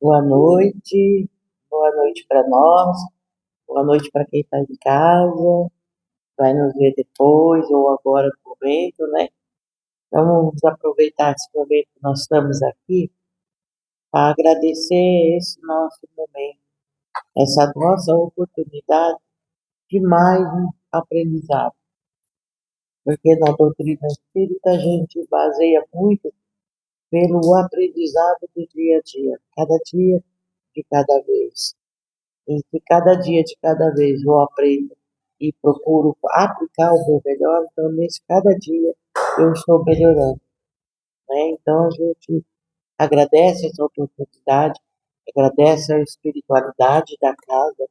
boa noite para nós, boa noite para quem está em casa, vai nos ver depois ou agora no momento, né? Então vamos aproveitar esse momento que nós estamos aqui para agradecer esse nosso momento, essa nossa oportunidade de mais um aprendizado, porque na doutrina espírita a gente baseia muito pelo aprendizado do dia a dia de cada vez. Em que cada dia de cada vez eu aprendo e procuro aplicar o meu melhor, então nesse cada dia eu estou melhorando, né? Então a gente agradece essa oportunidade, agradece a espiritualidade da casa,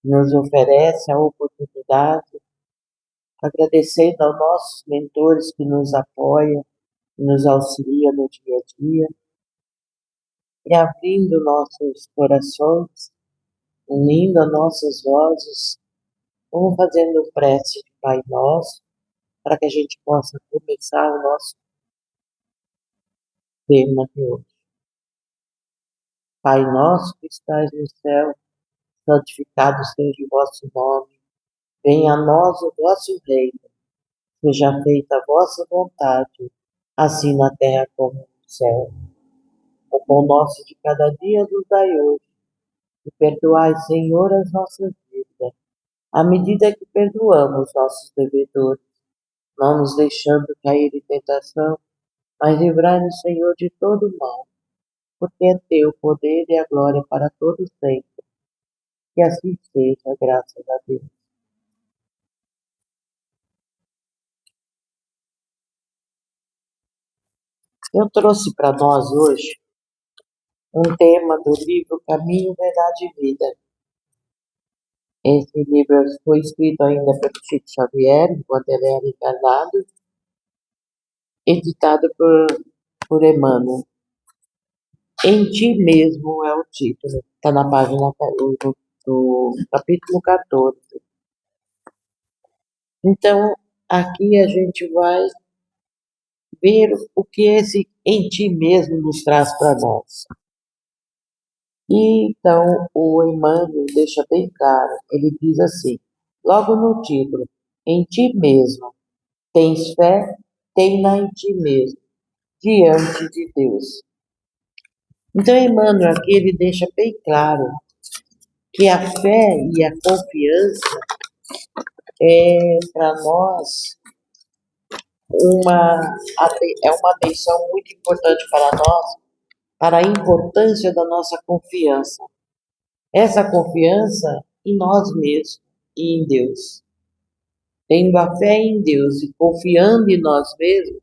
que nos oferece a oportunidade, agradecendo aos nossos mentores que nos apoiam, que nos auxiliam no dia a dia, e abrindo nossos corações, unindo as nossas vozes. Vamos fazendo prece de Pai Nosso, para que a gente possa começar o nosso tema de hoje. Pai nosso que estais no céu, santificado seja o vosso nome. Venha a nós o vosso reino. Seja feita a vossa vontade, assim na terra como no céu. O pão nosso de cada dia nos dai hoje. E perdoai, Senhor, as nossas dívidas, à medida que perdoamos nossos devedores, não nos deixando cair em tentação, mas livrai-nos, Senhor, de todo mal, porque é teu o poder e a glória para todos sempre. Que assim seja, graças a Deus. Eu trouxe para nós hoje um tema do livro Caminho, Verdade e Vida. Esse livro foi escrito ainda pelo Chico Xavier, enquanto ele era encarnado, editado por Emmanuel. Em Ti Mesmo é o título, está na página do capítulo 14. Então, aqui a gente vai ver o que esse em ti mesmo nos traz para nós. E então o Emmanuel deixa bem claro, ele diz assim, logo no título, em ti mesmo, tens fé, tem-na em ti mesmo, diante de Deus. Então Emmanuel aqui ele deixa bem claro que a fé e a confiança é para nós é uma atenção muito importante para nós, para a importância da nossa confiança. Essa confiança em nós mesmos e em Deus. Tendo a fé em Deus e confiando em nós mesmos,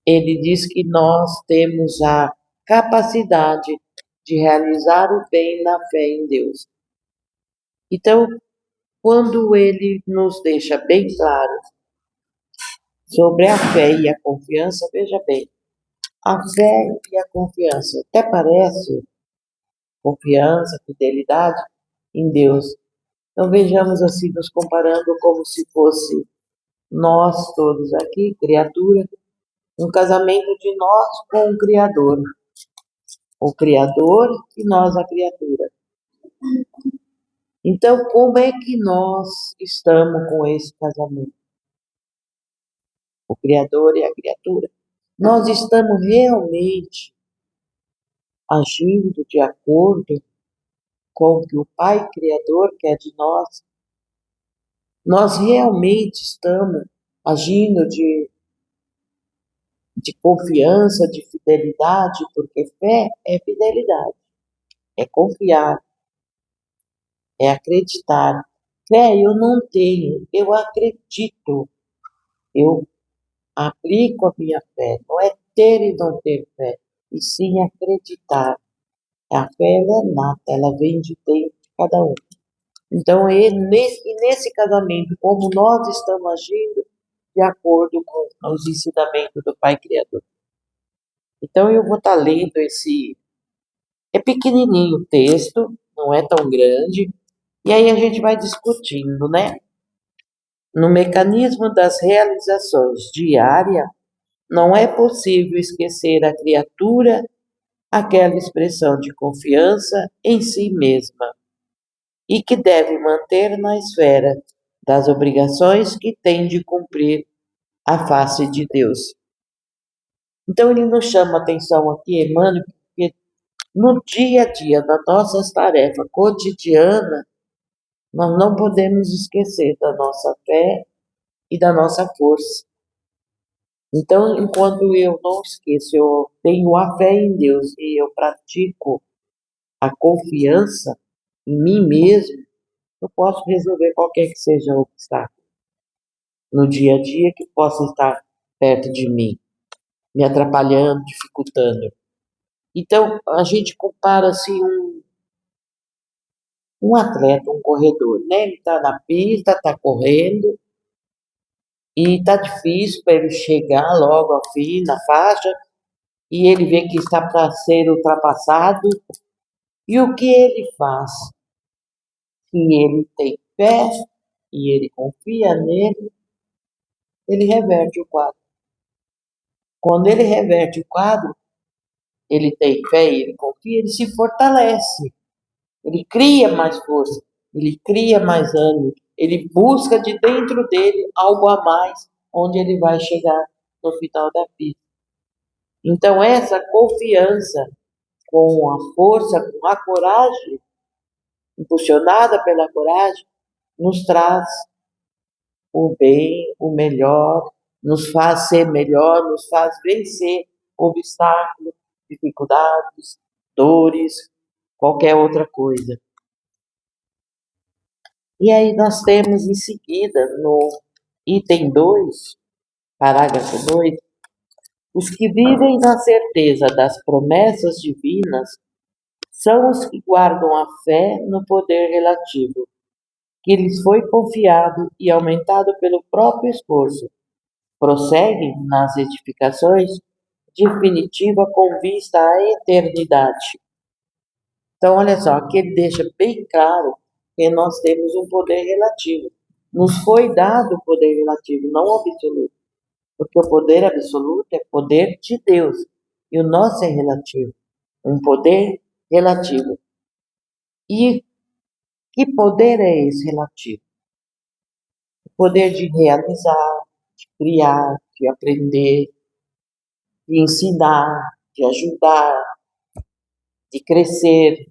ele diz que nós temos a capacidade de realizar o bem na fé em Deus. Então, quando ele nos deixa bem claro sobre a fé e a confiança, veja bem, a fé e a confiança até parece confiança, fidelidade em Deus. Então vejamos assim, nos comparando como se fosse nós todos aqui, criatura, um casamento de nós com o Criador. O Criador e nós a criatura. Então, como é que nós estamos com esse casamento? O Criador e a criatura. Nós estamos realmente agindo de acordo com o que o Pai Criador quer de nós? Nós realmente estamos agindo de confiança, de fidelidade, porque fé é fidelidade, é confiar, é acreditar. Fé eu não tenho, eu acredito, eu aplico a minha fé. Não é ter e não ter fé, e sim acreditar. A fé ela é nata, ela vem de dentro de cada um. Então, nesse casamento, como nós estamos agindo de acordo com os ensinamentos do Pai Criador. Então, eu vou estar lendo esse. É pequenininho o texto, não é tão grande, e aí a gente vai discutindo, né? No mecanismo das realizações diárias, não é possível esquecer a criatura aquela expressão de confiança em si mesma e que deve manter na esfera das obrigações que tem de cumprir à face de Deus. Então ele nos chama a atenção aqui, Emmanuel, porque no dia a dia das nossas tarefas cotidianas, nós não podemos esquecer da nossa fé e da nossa força. Então, enquanto eu não esqueço, eu tenho a fé em Deus e eu pratico a confiança em mim mesmo, eu posso resolver qualquer que seja o obstáculo no dia a dia que possa estar perto de mim, me atrapalhando, dificultando. Então, a gente compara assim um atleta, um corredor, né? Ele está na pista, está correndo e está difícil para ele chegar logo ao fim, na faixa, e ele vê que está para ser ultrapassado. E o que ele faz? Se ele tem fé e ele confia nele, ele reverte o quadro. Quando ele reverte o quadro, ele tem fé e ele confia, ele se fortalece, ele cria mais força, ele cria mais ânimo, ele busca de dentro dele algo a mais, onde ele vai chegar no final da vida. Então, essa confiança com a força, com a coragem, impulsionada pela coragem, nos traz o bem, o melhor, nos faz ser melhor, nos faz vencer obstáculos, dificuldades, dores, qualquer outra coisa. E aí nós temos em seguida, no item 2, parágrafo 2, os que vivem na certeza das promessas divinas são os que guardam a fé no poder relativo, que lhes foi confiado e aumentado pelo próprio esforço. Prosseguem nas edificações definitiva com vista à eternidade. Então, olha só, aqui ele deixa bem claro que nós temos um poder relativo. Nos foi dado o poder relativo, não absoluto. Porque o poder absoluto é poder de Deus. E o nosso é relativo. Um poder relativo. E que poder é esse relativo? O poder de realizar, de criar, de aprender, de ensinar, de ajudar, de crescer.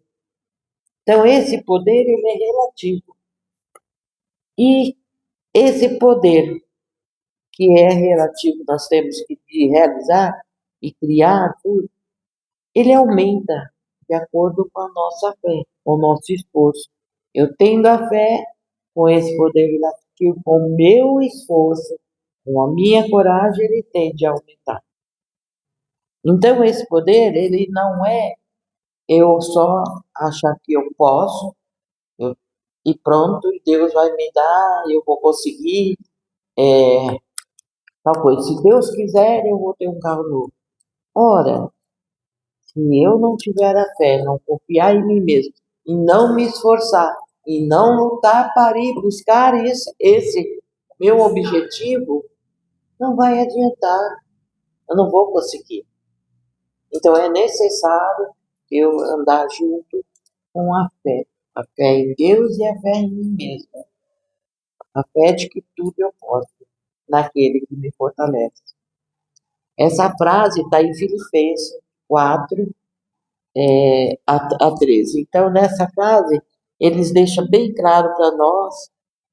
Então, esse poder ele é relativo. E esse poder que é relativo, nós temos que realizar e criar tudo, ele aumenta de acordo com a nossa fé, com o nosso esforço. Eu tendo a fé, com esse poder relativo, com o meu esforço, com a minha coragem, ele tende a aumentar. Então, esse poder, ele não é eu só achar que eu posso, eu, e pronto, e Deus vai me dar, eu vou conseguir tal coisa. Se Deus quiser, eu vou ter um carro novo. Ora, se eu não tiver a fé, não confiar em mim mesmo, e não me esforçar, e não lutar para ir buscar esse meu objetivo, não vai adiantar, eu não vou conseguir. Então é necessário eu andar junto com a fé em Deus e a fé em mim mesmo, a fé de que tudo eu posso, naquele que me fortalece. Essa frase está em Filipenses 4, a 13. Então, nessa frase, eles deixam bem claro para nós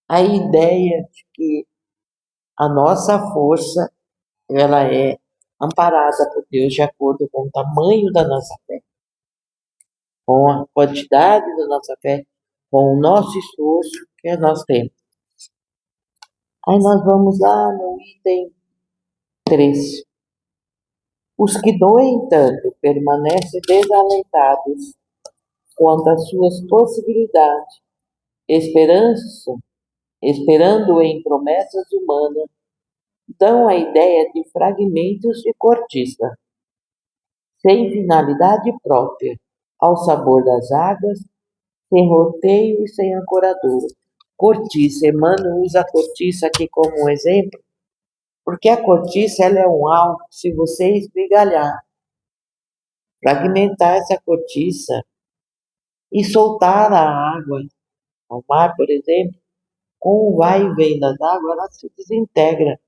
a ideia de que a nossa força ela é amparada por Deus de acordo com o tamanho da nossa fé, com a quantidade da nossa fé, com o nosso esforço que nós temos. Aí nós vamos lá no item 3. Os que, no entanto, permanecem desalentados quanto às suas possibilidades, esperança, esperando em promessas humanas, dão a ideia de fragmentos de cortiça, sem finalidade própria, ao sabor das águas, sem roteio e sem ancoradura. Cortiça, Emmanuel usa a cortiça aqui como um exemplo, porque a cortiça ela é um algo, se você esmigalhar, fragmentar essa cortiça e soltar a água ao mar, por exemplo, com o vai e vem das águas, ela se desintegra,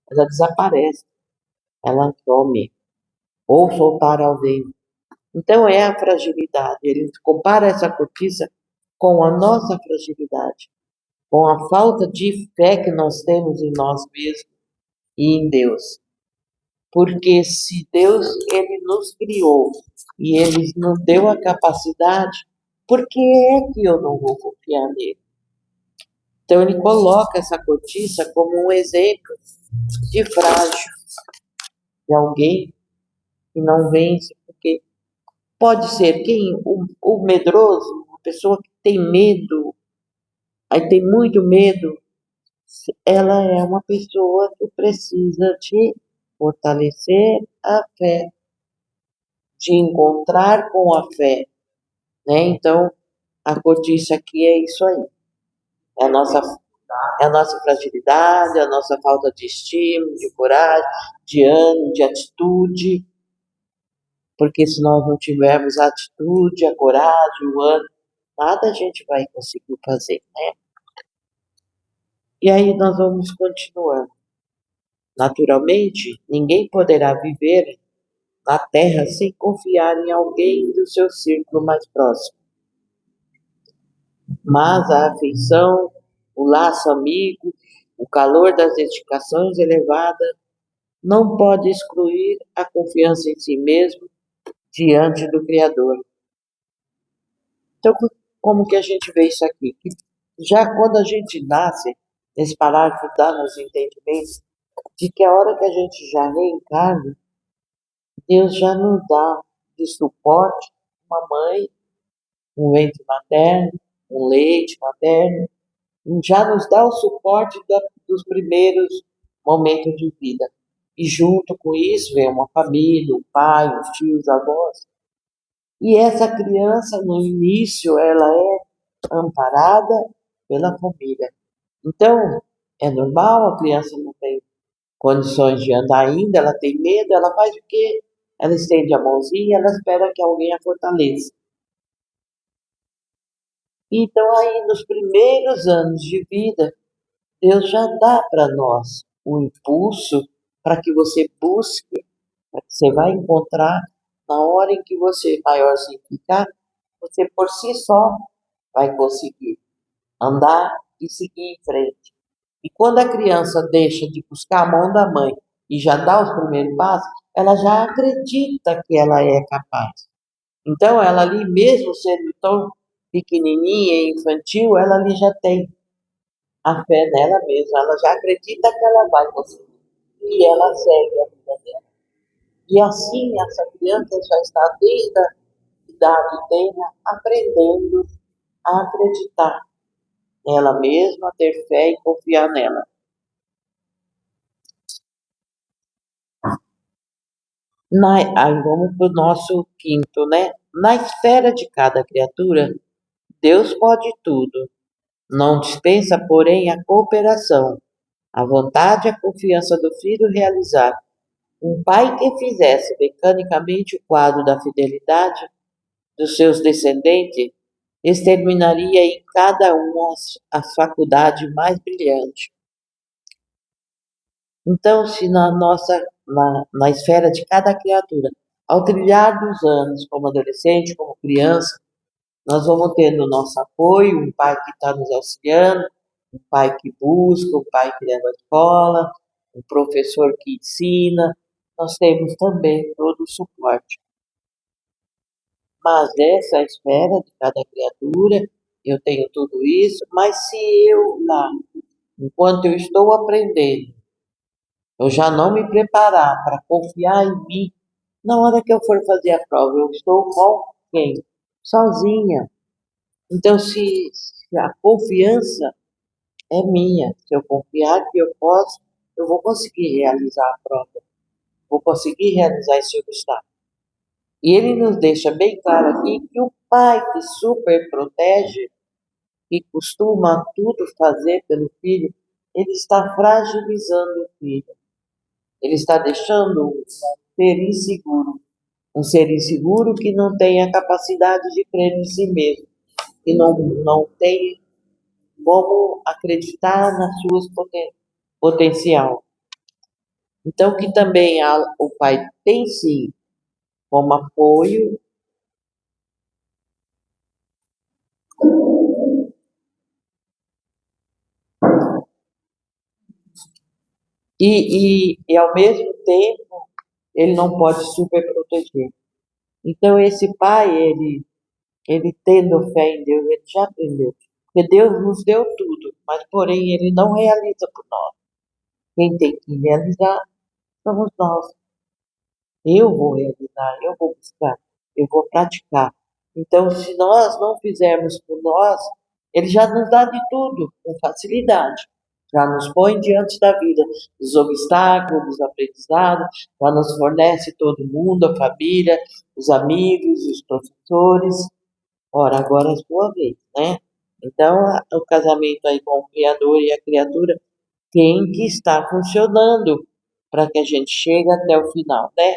ela desaparece, ela some, ou soltar ao vento. Então é a fragilidade. Ele compara essa cortiça com a nossa fragilidade, com a falta de fé que nós temos em nós mesmos e em Deus. Porque se Deus ele nos criou e ele nos deu a capacidade, por que é que eu não vou confiar nele? Então ele coloca essa cortiça como um exemplo de frágil, de alguém que não vence, porque pode ser quem o medroso, uma pessoa que tem medo, aí tem muito medo, ela é uma pessoa que precisa de fortalecer a fé, de encontrar com a fé, né? Então, a cortiça aqui é isso aí. É a nossa fragilidade, a nossa falta de estímulo, de coragem, de ânimo, de atitude. Porque se nós não tivermos a atitude, a coragem, o ânimo, nada a gente vai conseguir fazer, né? E aí nós vamos continuando. Naturalmente, ninguém poderá viver na Terra sem confiar em alguém do seu círculo mais próximo. Mas a afeição, o laço amigo, o calor das dedicações elevadas não pode excluir a confiança em si mesmo diante do Criador. Então, como que a gente vê isso aqui? Que já quando a gente nasce, esse parágrafo dá-nos entendimento de que a hora que a gente já reencarna, Deus já nos dá de suporte uma mãe, um ventre materno, um leite materno, já nos dá o suporte dos primeiros momentos de vida. E junto com isso vem uma família, um pai, os tios, avós. E essa criança, no início, ela é amparada pela família. Então, é normal, a criança não tem condições de andar ainda, ela tem medo, ela faz o quê? Ela estende a mãozinha, ela espera que alguém a fortaleça. Então, aí, nos primeiros anos de vida, Deus já dá para nós o impulso para que você busque, para que você vai encontrar, na hora em que você maiorzinho ficar, você por si só vai conseguir andar e seguir em frente. E quando a criança deixa de buscar a mão da mãe e já dá os primeiros passos, ela já acredita que ela é capaz. Então, ela ali, mesmo sendo tão pequenininha e infantil, ela ali já tem a fé nela mesma, ela já acredita que ela vai conseguir. E ela segue a vida dela. E assim, essa criança já está desde a idade tenra aprendendo a acreditar nela mesma, ter fé e confiar nela. Aí vamos para o nosso quinto, né? Na esfera de cada criatura, Deus pode tudo. Não dispensa, porém, a cooperação, a vontade e a confiança do filho realizar. Um pai que fizesse mecanicamente o quadro da fidelidade dos seus descendentes exterminaria em cada um as faculdades mais brilhantes. Então, se na esfera de cada criatura, ao trilhar dos anos, como adolescente, como criança, nós vamos tendo nosso apoio, um pai que está nos auxiliando, um pai que busca, um pai que leva à escola, um professor que ensina, nós temos também todo o suporte. Mas essa esfera de cada criatura, eu tenho tudo isso, mas se eu lá, enquanto eu estou aprendendo, eu já não me preparar para confiar em mim, na hora que eu for fazer a prova, eu estou com quem? Sozinha. Então, se a confiança é minha, se eu confiar que eu posso, eu vou conseguir realizar a prova, vou conseguir realizar esse obstáculo. E ele nos deixa bem claro aqui que o pai que super protege, que costuma tudo fazer pelo filho, ele está fragilizando o filho. Ele está deixando um ser inseguro. Um ser inseguro que não tem a capacidade de crer em si mesmo, que não tem como acreditar nas suas potencial. Então, que também o pai tem sim como apoio e ao mesmo tempo ele não pode super proteger. Então esse pai, ele tendo fé em Deus, ele já aprendeu. Porque Deus nos deu tudo, mas porém ele não realiza por nós. Quem tem que realizar somos nós. Eu vou realizar, eu vou buscar, eu vou praticar. Então, se nós não fizermos por nós, ele já nos dá de tudo, com facilidade. Já nos põe diante da vida, dos obstáculos, dos aprendizados, já nos fornece todo mundo, a família, os amigos, os professores. Ora, agora é a sua vez, né? Então, o casamento aí com o Criador e a criatura tem que estar funcionando para que a gente chegue até o final, né?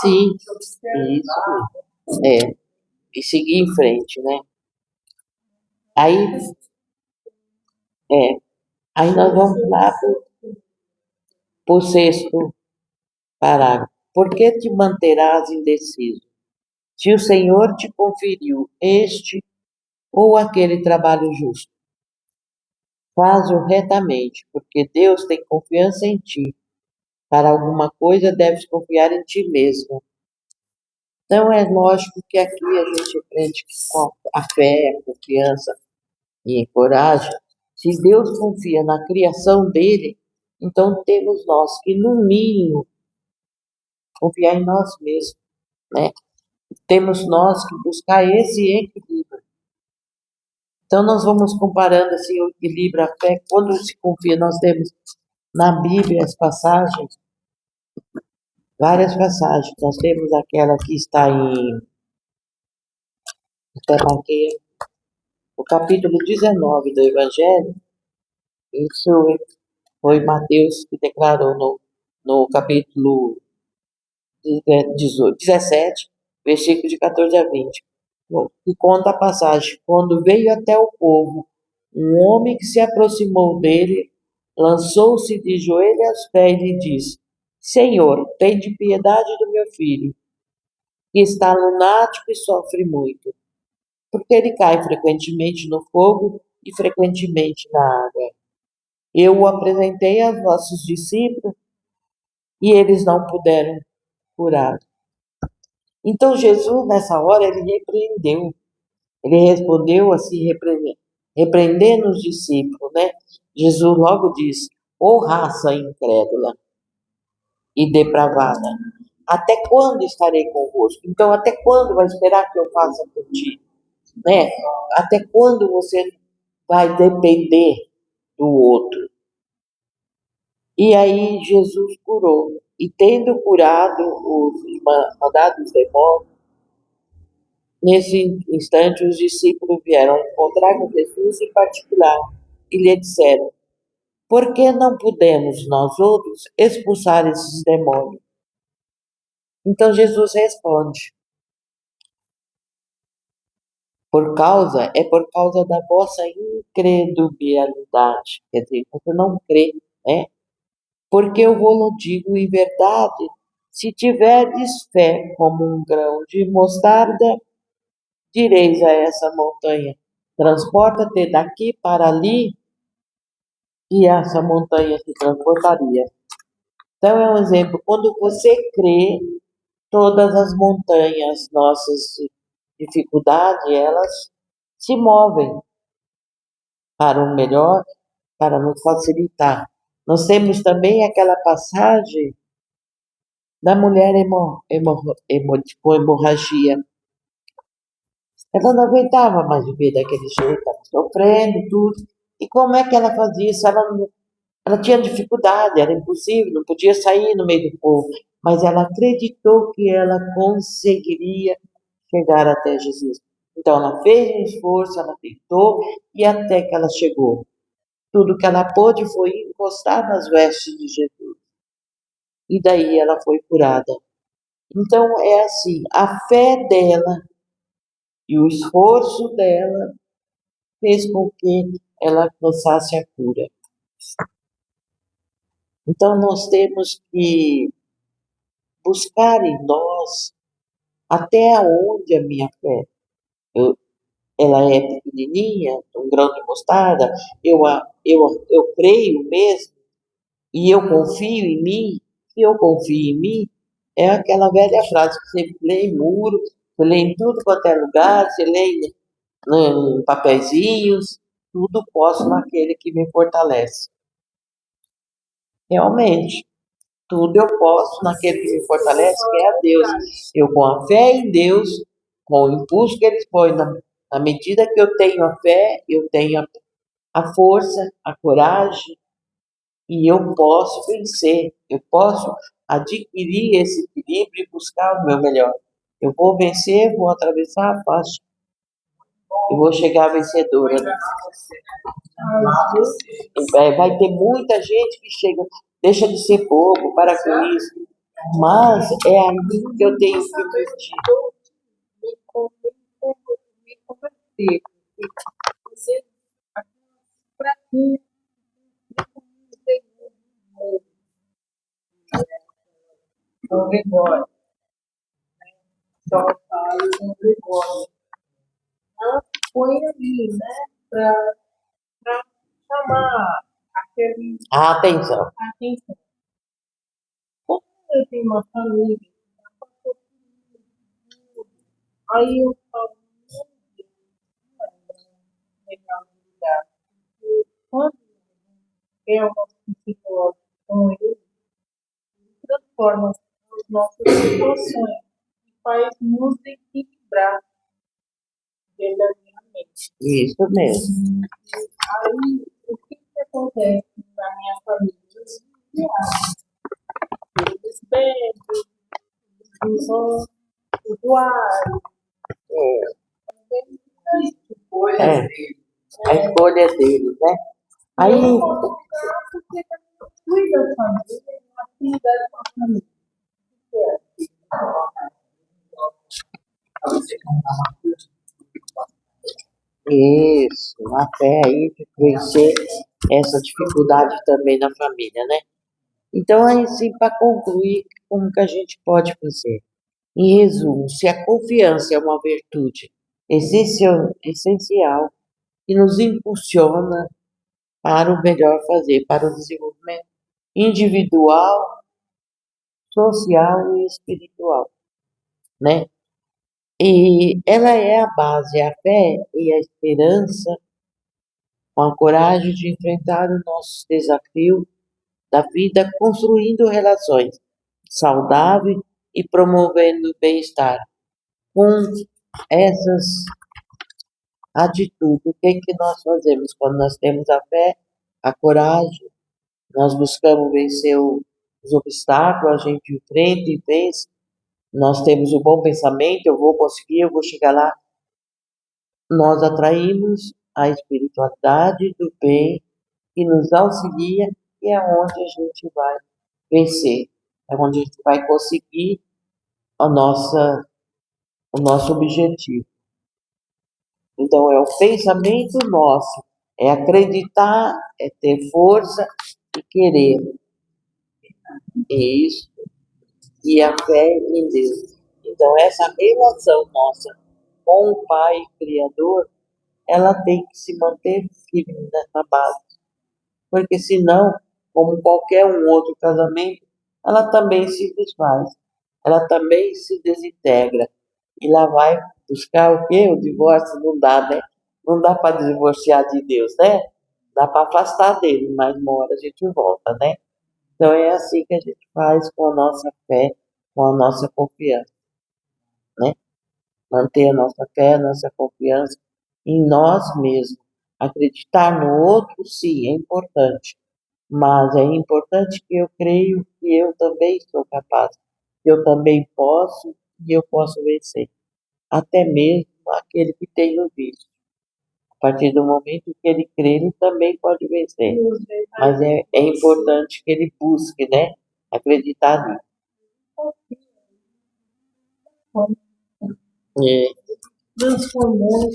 Sim, isso, é, e seguir em frente, né? Aí, é, aí nós vamos lá para o sexto parágrafo. Por que te manterás indeciso? Se o Senhor te conferiu este ou aquele trabalho justo, faz-o retamente, porque Deus tem confiança em ti. Para alguma coisa deves confiar em ti mesmo. Então é lógico que aqui a gente aprende que com a fé, a confiança e encoraja. Se Deus confia na criação dele, então temos nós que, no mínimo, confiar em nós mesmos, né? Temos nós que buscar esse equilíbrio. Então, nós vamos comparando assim, o equilíbrio, a fé, quando se confia, nós temos na Bíblia as passagens, várias passagens. Nós temos aquela que está até marquei, o capítulo 19 do Evangelho, isso foi Mateus que declarou no capítulo 17, versículo de 14 a 20. Bom, e conta a passagem: quando veio até o povo, um homem que se aproximou dele, lançou-se de joelhos aos pés e lhe disse: Senhor, tem de piedade do meu filho, que está lunático e sofre muito, porque ele cai frequentemente no fogo e frequentemente na água. Eu o apresentei aos vossos discípulos e eles não puderam curar. Então Jesus, nessa hora, ele repreendeu. Ele respondeu assim, repreendendo os discípulos, né? Jesus logo disse: Ô raça incrédula e depravada, até quando estarei convosco? Então, até quando vai esperar que eu faça por ti? Né? Até quando você vai depender do outro? E aí Jesus curou. E tendo curado os mandados demônios, nesse instante, os discípulos vieram encontrar com Jesus em particular e lhe disseram: Por que não podemos nós outros expulsar esses demônios? Então Jesus responde: por causa da vossa incredulidade. Quer dizer, você não crê, né? Porque eu vou digo em verdade, se tiverdes fé como um grão de mostarda, direis a essa montanha: transporta-te daqui para ali, e essa montanha se transportaria. Então é um exemplo, quando você crê, todas as montanhas, nossas dificuldades, elas se movem para o melhor, para nos facilitar. Nós temos também aquela passagem da mulher com hemorragia. Ela não aguentava mais viver daquele jeito, estava sofrendo, tudo. E como é que ela fazia isso? Ela tinha dificuldade, era impossível, não podia sair no meio do povo. Mas ela acreditou que ela conseguiria chegar até Jesus. Então ela fez um esforço, ela tentou e até que ela chegou. Tudo que ela pôde foi encostar nas vestes de Jesus. e daí ela foi curada. Então é assim, a fé dela e o esforço dela fez com que ela alcançasse a cura. Então nós temos que buscar em nós até onde a minha fé. Eu, ela é pequenininha, um grão de mostarda, eu creio mesmo e eu confio em mim, se eu confio em mim, é aquela velha frase que você lê em muro, você lê em tudo quanto é lugar, você lê em papeizinhos, tudo posso naquele que me fortalece. Realmente, tudo eu posso naquele que me fortalece, que é a Deus. Eu, com a fé em Deus, com o impulso que Ele põe, na medida que eu tenho a fé, eu tenho a força, a coragem, e eu posso vencer, eu posso adquirir esse equilíbrio e buscar o meu melhor. Eu vou vencer, vou atravessar a faixa e vou chegar vencedora, né? Vai ter muita gente que chega, deixa de ser bobo, para com isso. Mas é ali que eu tenho que investir. Me converter. Fazer para mim, São Gregório. Só falo São Gregório. Ela foi ali, né, para chamar aquele A atenção. atenção. Como eu tenho uma família, aí eu falo, meu Deus, não é legal de lidar. Porque quando é o nosso psicólogo com ele transforma as nossas situações e faz nos equilibrar verdadeiramente. Isso mesmo. Aí, o que acontece na minha família? Eles bebem, eles usam usuário, É, a escolha deles, né? Aí, eu posso ficar porque cuida da família, uma atividade com a família. isso, a fé aí de vencer essa dificuldade também na família, né? Então, aí sim, para concluir, como que a gente pode fazer? Em resumo, se a confiança é uma virtude essencial que nos impulsiona para o melhor fazer, para o desenvolvimento individual, social e espiritual, né? E ela é a base, a fé e a esperança, com a coragem de enfrentar os nossos desafios da vida, construindo relações saudáveis e promovendo o bem-estar. Com essas atitudes, o que é que nós fazemos quando nós temos a fé, a coragem, nós buscamos vencer os obstáculos, a gente enfrenta e vence, nós temos o bom pensamento, eu vou conseguir, eu vou chegar lá, nós atraímos a espiritualidade do bem que nos auxilia e é onde a gente vai vencer, é onde a gente vai conseguir a o nosso objetivo. Então, é o pensamento nosso, é acreditar, é ter força e querer. E isso, e a fé em Deus. Então, essa relação nossa com o Pai Criador, ela tem que se manter firme nessa base. Porque senão, como qualquer um outro casamento, ela também se desfaz, ela também se desintegra. E lá vai buscar o quê? O divórcio não dá, né? Não dá para divorciar de Deus, né? Dá para afastar dele, mas uma hora a gente volta, né? Então é assim que a gente faz com a nossa fé, com a nossa confiança, né? Manter a nossa fé, a nossa confiança em nós mesmos. Acreditar no outro, sim, é importante. Mas é importante que eu creio que eu também sou capaz, que eu também posso e eu posso vencer. Até mesmo aquele que tem o vício. A partir do momento que ele crê, ele também pode vencer. Mas é importante que ele busque, né? acreditar nisso. É, Transformou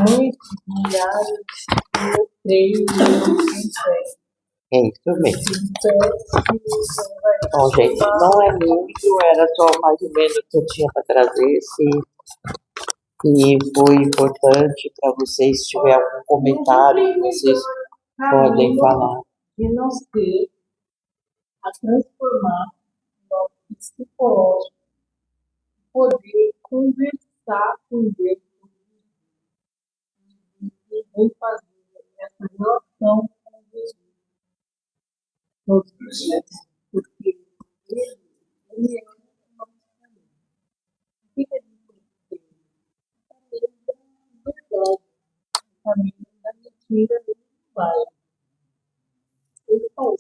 muitos milhares de eu creio, é isso mesmo. então, isso vai Bom, gente, não é muito, era só mais ou menos o que eu tinha para trazer. Se foi importante para vocês, se tiver algum comentário, vocês podem falar. de nós ter a transformar nosso psicológico, poder conversar com Deus e fazer essa relação com Jesus todos os dias, porque ele é o nosso caminho. O que a gente tem que ter? O caminho da verdade, o caminho da mentira, ele não vai. Ele falou,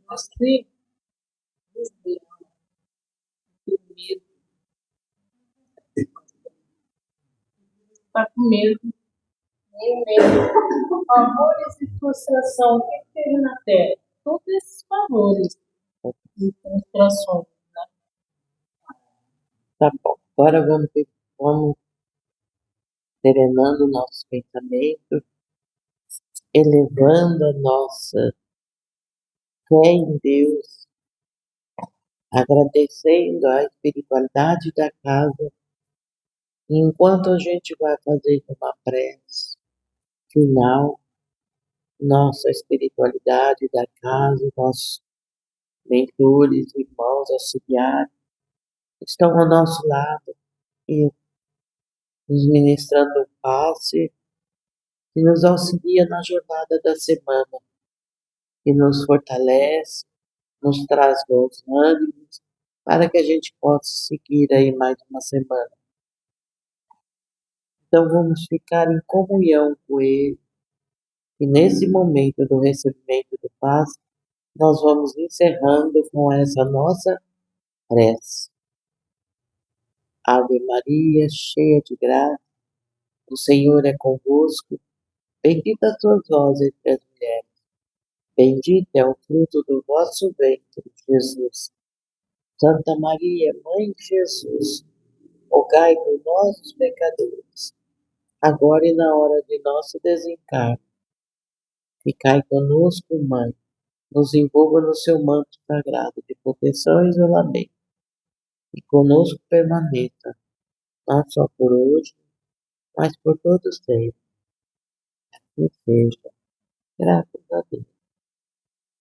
você desvela o medo, está com medo, nem medo. Amores e frustração, o que teve na Terra? Todos esses valores e frustrações. Tá bom, agora vamos serenando o nosso pensamento, elevando a nossa fé em Deus, agradecendo a espiritualidade da casa. E enquanto a gente vai fazendo uma prece final, nossa espiritualidade da casa, nossos mentores, irmãos, auxiliares, estão ao nosso lado e nos ministrando um passe que nos auxilia na jornada da semana, que nos fortalece, nos traz bons ânimos, para que a gente possa seguir aí mais uma semana. Então vamos ficar em comunhão com Ele, e nesse momento do recebimento do passe, nós vamos encerrando com essa nossa prece. Ave Maria, cheia de graça, o Senhor é convosco, bendita sois vós entre as mulheres, bendito é o fruto do vosso ventre, Jesus. Santa Maria, Mãe de Jesus, rogai por nós, os pecadores, agora e na hora de nosso desencarne. Ficai conosco, Mãe, nos envolva no seu manto sagrado de proteção e isolamento, e conosco permaneça, não só por hoje, mas por todos sempre. Que seja, graças a Deus.